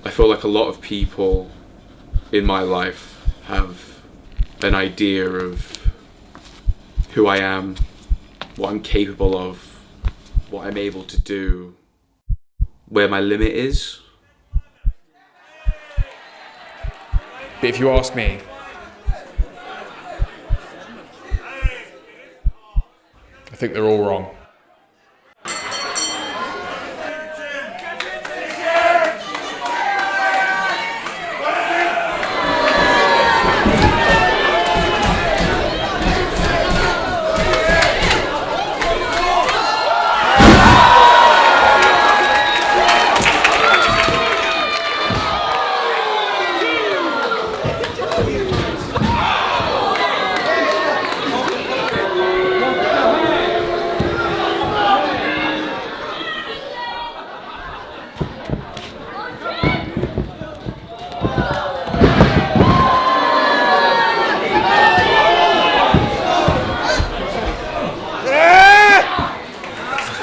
I feel like a lot of people in my life have an idea of who I am, what I'm capable of, what I'm able to do, where my limit is. But if you ask me, I think they're all wrong.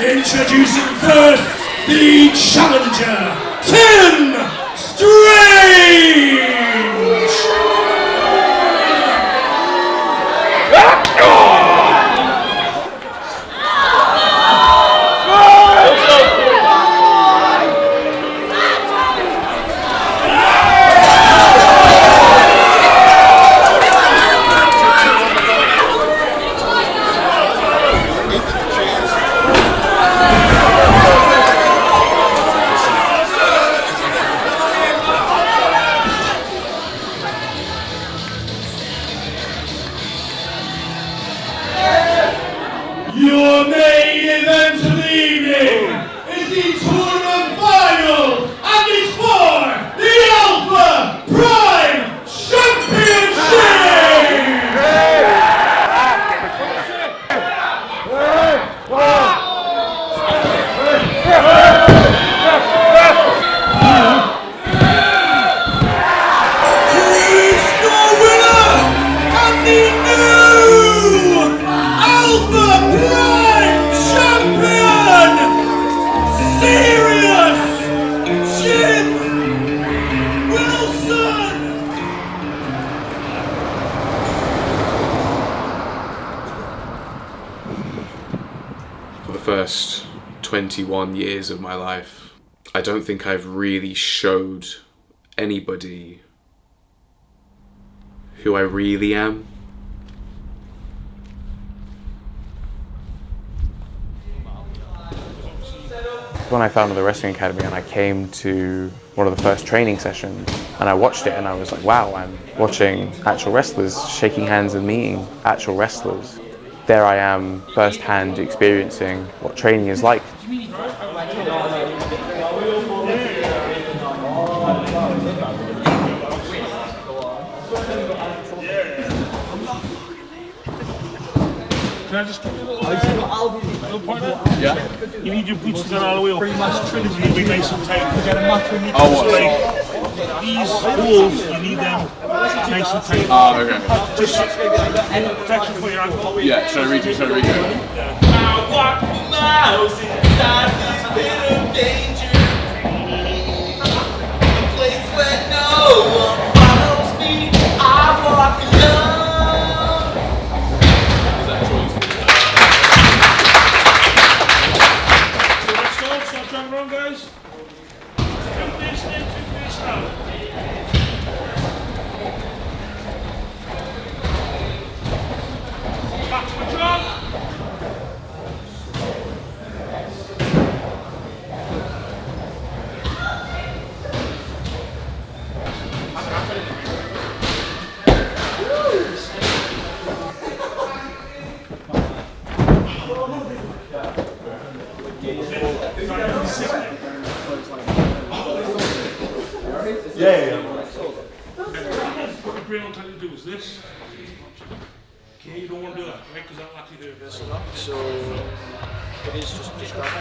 Introducing first, the challenger, Tim Strange! Your main event of the evening is the tournament final, and it's for the Alpha Prime Championship! He's the winner and the new Alpha Prime Champion, Serious Jim Wilson! For the first 21 years of my life, I don't think I've really showed anybody who I really am. When I founded the Wrestling Academy and I came to one of the first training sessions and I watched it and I was like, wow, I'm watching actual wrestlers shaking hands and meeting actual wrestlers. There I am, first-hand experiencing what training is like. Can I just give you a little pointer? Yeah. You need your boots to go all the way up. Pretty much true. You need to be nice and tight. Oh, what? Like, these holes, you need them nice and tight. Oh, okay. Just protection for your ankle. Yeah, should I read you? Yeah. I walk for miles inside this pit of danger. A place where no one follows me. I walk alone. Guys, two face in, two face out. Back to the drum. What the brain will tell you to do is this. Okay, you don't want to do that, right? Because that'll actually do this. So it is just grab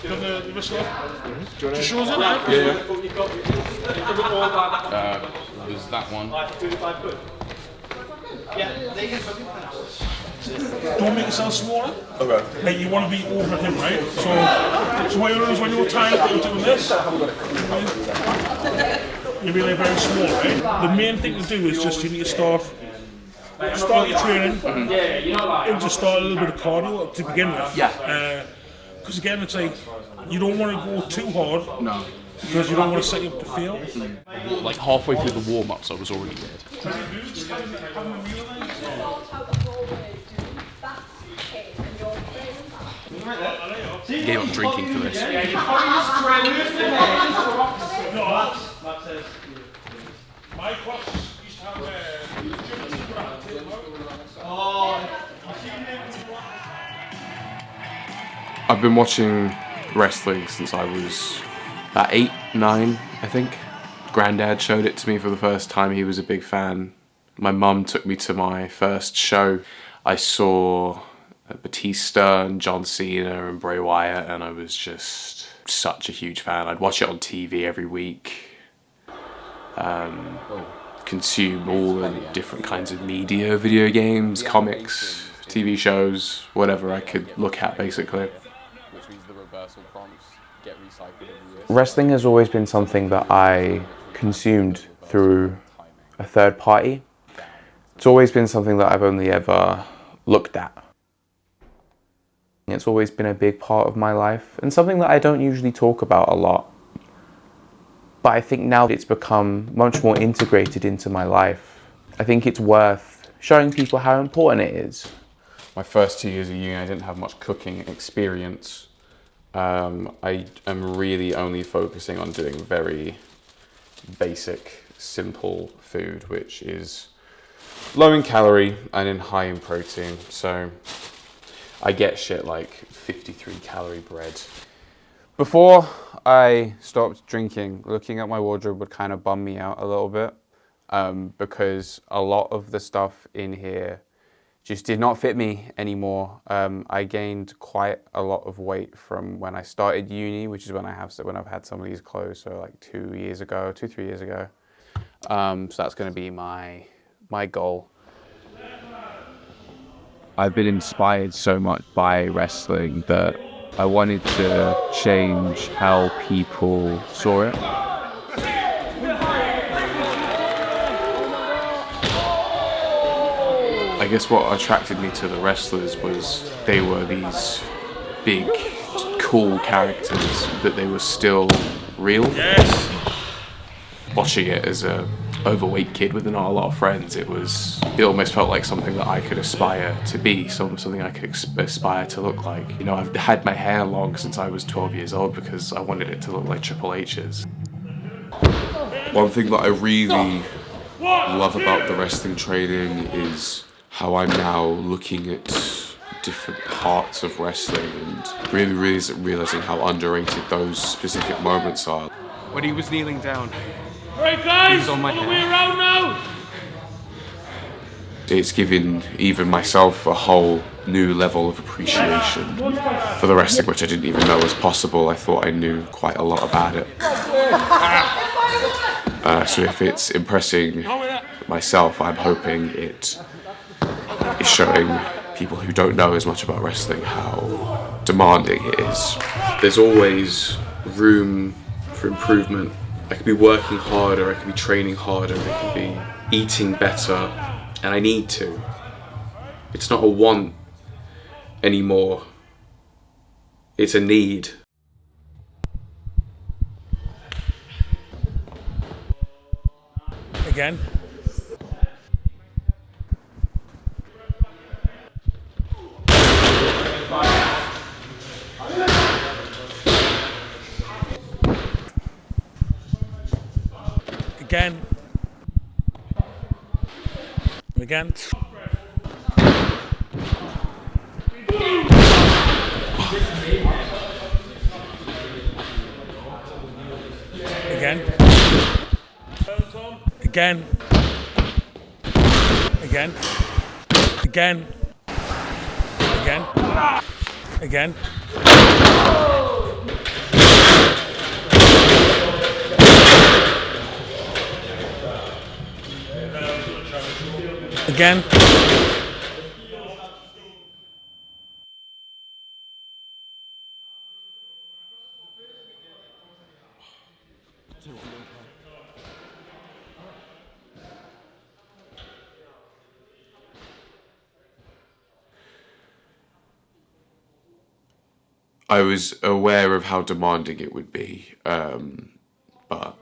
the wrist off. Just shows it, right? There's that one. Yeah, they can Don't make yourself smaller. Okay. Like you want to be over him, right? So what you do is when you're tired of doing this, you'll be like very small, right? The main thing to do is just you need to start your training and just start a little bit of cardio to begin with. Yeah. Because again, it's like you don't want to go too hard. No. Because you don't want to set you up to fail. Like halfway through the warm-ups, I was already dead. Gave up drinking for this. My class used to have I've been watching wrestling since I was about 8, 9, I think. Granddad showed it to me for the first time. He was a big fan. My mum took me to my first show. I saw Batista and John Cena and Bray Wyatt, and I was just such a huge fan. I'd watch it on TV every week. Consume all the different kinds of media, video games, comics, TV shows, whatever I could look at, basically. Which means the reversal prompts get recycled every year. Wrestling has always been something that I consumed through a third party. It's always been something that I've only ever looked at. It's always been a big part of my life and something that I don't usually talk about a lot. But I think now it's become much more integrated into my life. I think it's worth showing people how important it is. My first 2 years of uni, I didn't have much cooking experience. I am really only focusing on doing very basic, simple food, which is low in calorie and in high in protein. So I get shit like 53 calorie bread. Before I stopped drinking, looking at my wardrobe would kind of bum me out a little bit because a lot of the stuff in here just did not fit me anymore. I gained quite a lot of weight from when I started uni, which is when I've had some of these clothes, so like 3 years ago. So that's going to be my goal. I've been inspired so much by wrestling that I wanted to change how people saw it. I guess what attracted me to the wrestlers was they were these big, cool characters, but they were still real. Yes. Watching it as a overweight kid with not a lot of friends, it almost felt like something that I could aspire to be, something I could aspire to look like. You know, I've had my hair long since I was 12 years old because I wanted it to look like Triple H's. One thing that I really love about the wrestling training is how I'm now looking at different parts of wrestling and really realizing how underrated those specific moments are. When he was kneeling down, Alright guys, on my all the way around now. It's given even myself a whole new level of appreciation for the wrestling, which I didn't even know was possible. I thought I knew quite a lot about it. So if it's impressing myself, I'm hoping it is showing people who don't know as much about wrestling how demanding it is. There's always room for improvement. I could be working harder, I could be training harder, I could be eating better, and I need to. It's not a want anymore, it's a need. Again. Again. Again. Again. Again. Again. Again. Again. Again. Again. I was aware of how demanding it would be, but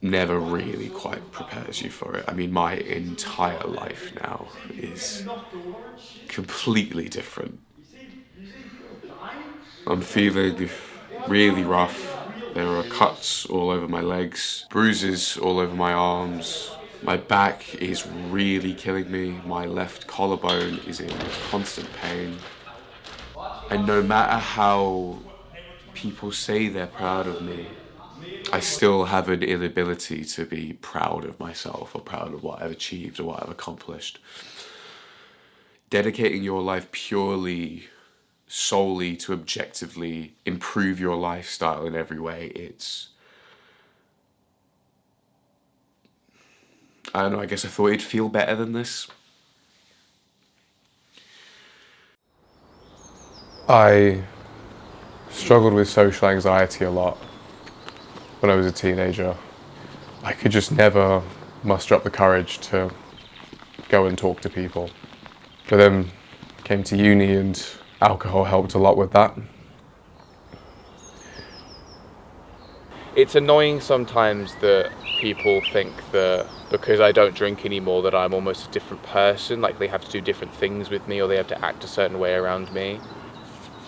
never really quite prepares you for it. I mean, my entire life now is completely different. I'm feeling really rough. There are cuts all over my legs, bruises all over my arms. My back is really killing me. My left collarbone is in constant pain. And no matter how people say they're proud of me, I still have an inability to be proud of myself or proud of what I've achieved or what I've accomplished. Dedicating your life solely to objectively improve your lifestyle in every way, I don't know, I guess I thought it'd feel better than this. I struggled with social anxiety a lot when I was a teenager. I could just never muster up the courage to go and talk to people. But then came to uni and alcohol helped a lot with that. It's annoying sometimes that people think that because I don't drink anymore that I'm almost a different person, like they have to do different things with me or they have to act a certain way around me.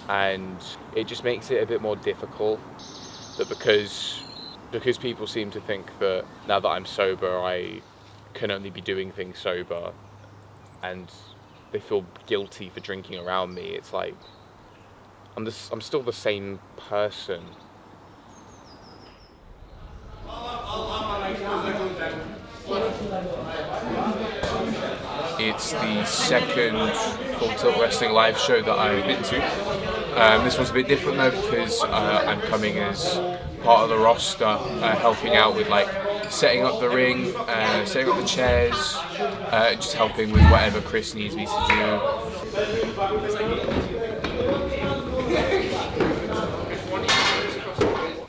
And it just makes it a bit more difficult that because people seem to think that now that I'm sober I can only be doing things sober and they feel guilty for drinking around me. It's like I'm still the same person. It's the second Full Tilt Wrestling live show that I've been to. This one's a bit different though because I'm coming as part of the roster, helping out with like setting up the ring, setting up the chairs, just helping with whatever Chris needs me to do.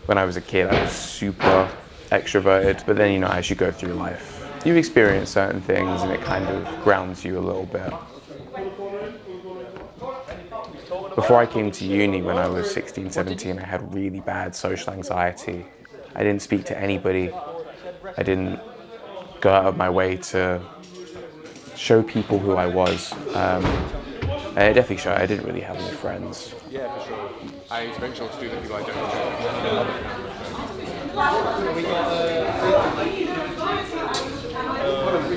When I was a kid, I was super extroverted, but then, as you go through life, you experience certain things and it kind of grounds you a little bit. Before I came to uni when I was 16, 17, I had really bad social anxiety. I didn't speak to anybody. I didn't go out of my way to show people who I was. And it definitely showed. I didn't really have any friends. Yeah, for sure. I make sure to do the people I don't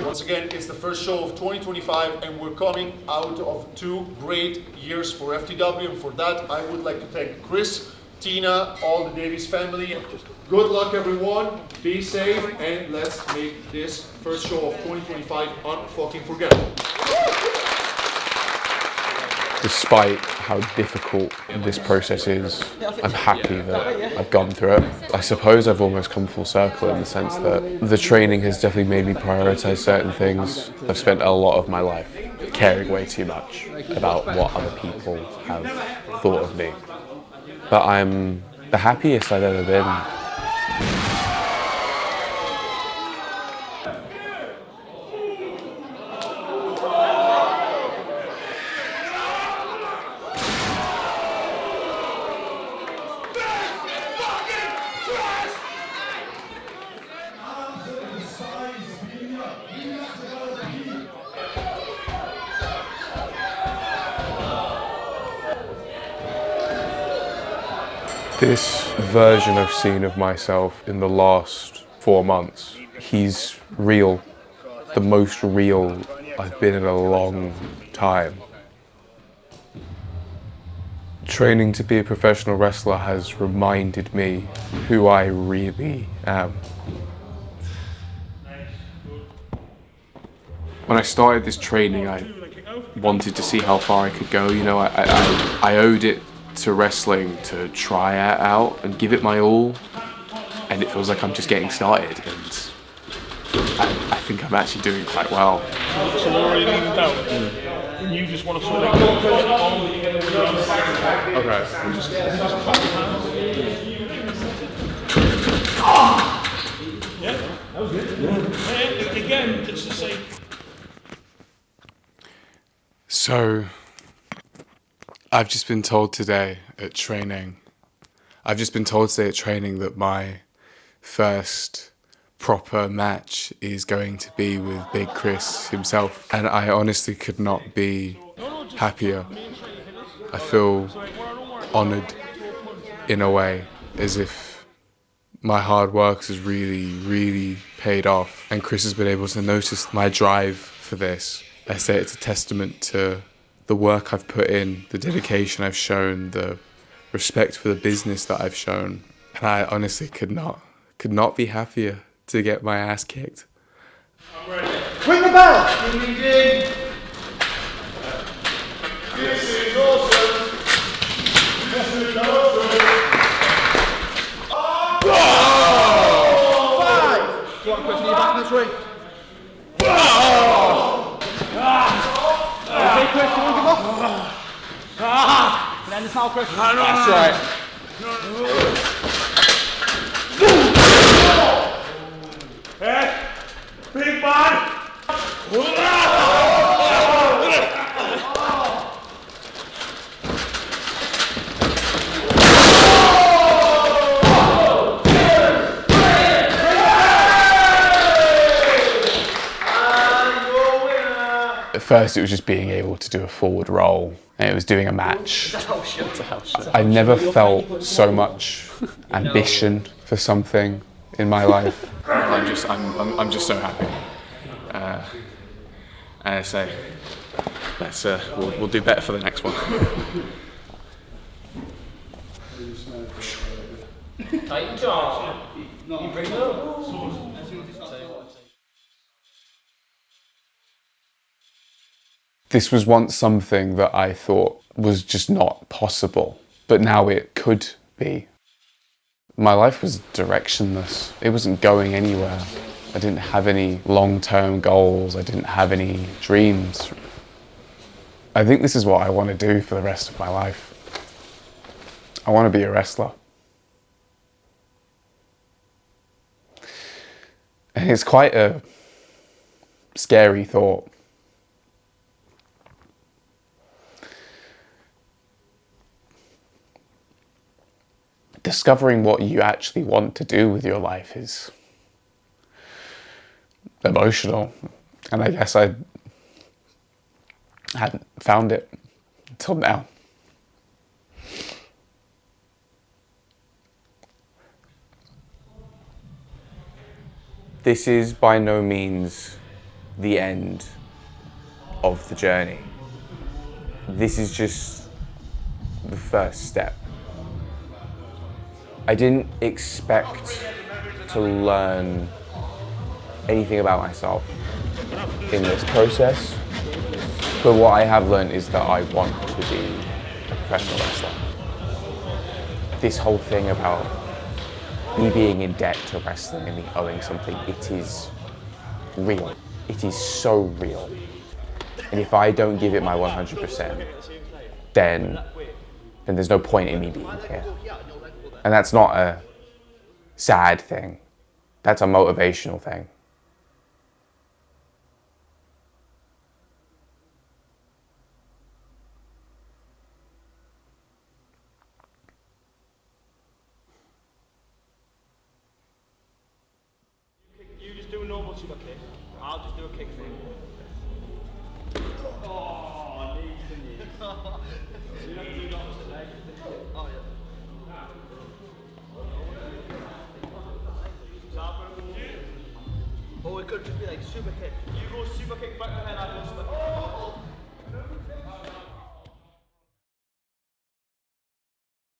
Once again, it's the first show of 2025 and we're coming out of 2 great years for FTW, and for that I would like to thank Chris, Tina, all the Davies family. Good luck everyone, be safe, and let's make this first show of 2025 unfucking forgettable. Despite how difficult this process is, I'm happy that I've gone through it. I suppose I've almost come full circle in the sense that the training has definitely made me prioritize certain things. I've spent a lot of my life caring way too much about what other people have thought of me. But I'm the happiest I've ever been. This version I've seen of myself in the last 4 months, he's real, the most real I've been in a long time. Training to be a professional wrestler has reminded me who I really am. When I started this training, I wanted to see how far I could go. I owed it to wrestling to try it out and give it my all, and it feels like I'm just getting started, and I think I'm actually doing quite well. So where are you leaving down? And you just want to sort of put it on. Okay. Yeah, that was good. Yeah. Again, it's the same. So, I've just been told today at training that my first proper match is going to be with Big Chris himself, and I honestly could not be happier. I feel honoured in a way, as if my hard work has really paid off, and Chris has been able to notice my drive for this. I say it's a testament to the work I've put in, the dedication I've shown, the respect for the business that I've shown, and I honestly could not be happier to get my ass kicked. Ring the bell! This is awesome! This is awesome! Five! Go on, Chris, knee back this way. Okay, Chris, come on, give up. Can I end this now, Chris? That's right. Hey, big man! At first it was just being able to do a forward roll, and it was doing a match. I never felt so much ambition for something in my life. I'm just so happy. And I say, we'll do better for the next one. Tighten jaw. You bring it up. This was once something that I thought was just not possible, but now it could be. My life was directionless. It wasn't going anywhere. I didn't have any long-term goals. I didn't have any dreams. I think this is what I want to do for the rest of my life. I want to be a wrestler. And it's quite a scary thought. Discovering what you actually want to do with your life is emotional, and I guess I hadn't found it until now. This is by no means the end of the journey. This is just the first step. I didn't expect to learn anything about myself in this process, but what I have learned is that I want to be a professional wrestler. This whole thing about me being in debt to wrestling and me owing something, it is real. It is so real. And if I don't give it my 100%, then there's no point in me being here. And that's not a sad thing. That's a motivational thing. You just do a normal super kick. I'll just do a kick for you. Oh, knee to knee. You're not doing opposite leg. Oh, yeah. Or it could just be like super kick. You go super kick back ahead, I go super kick.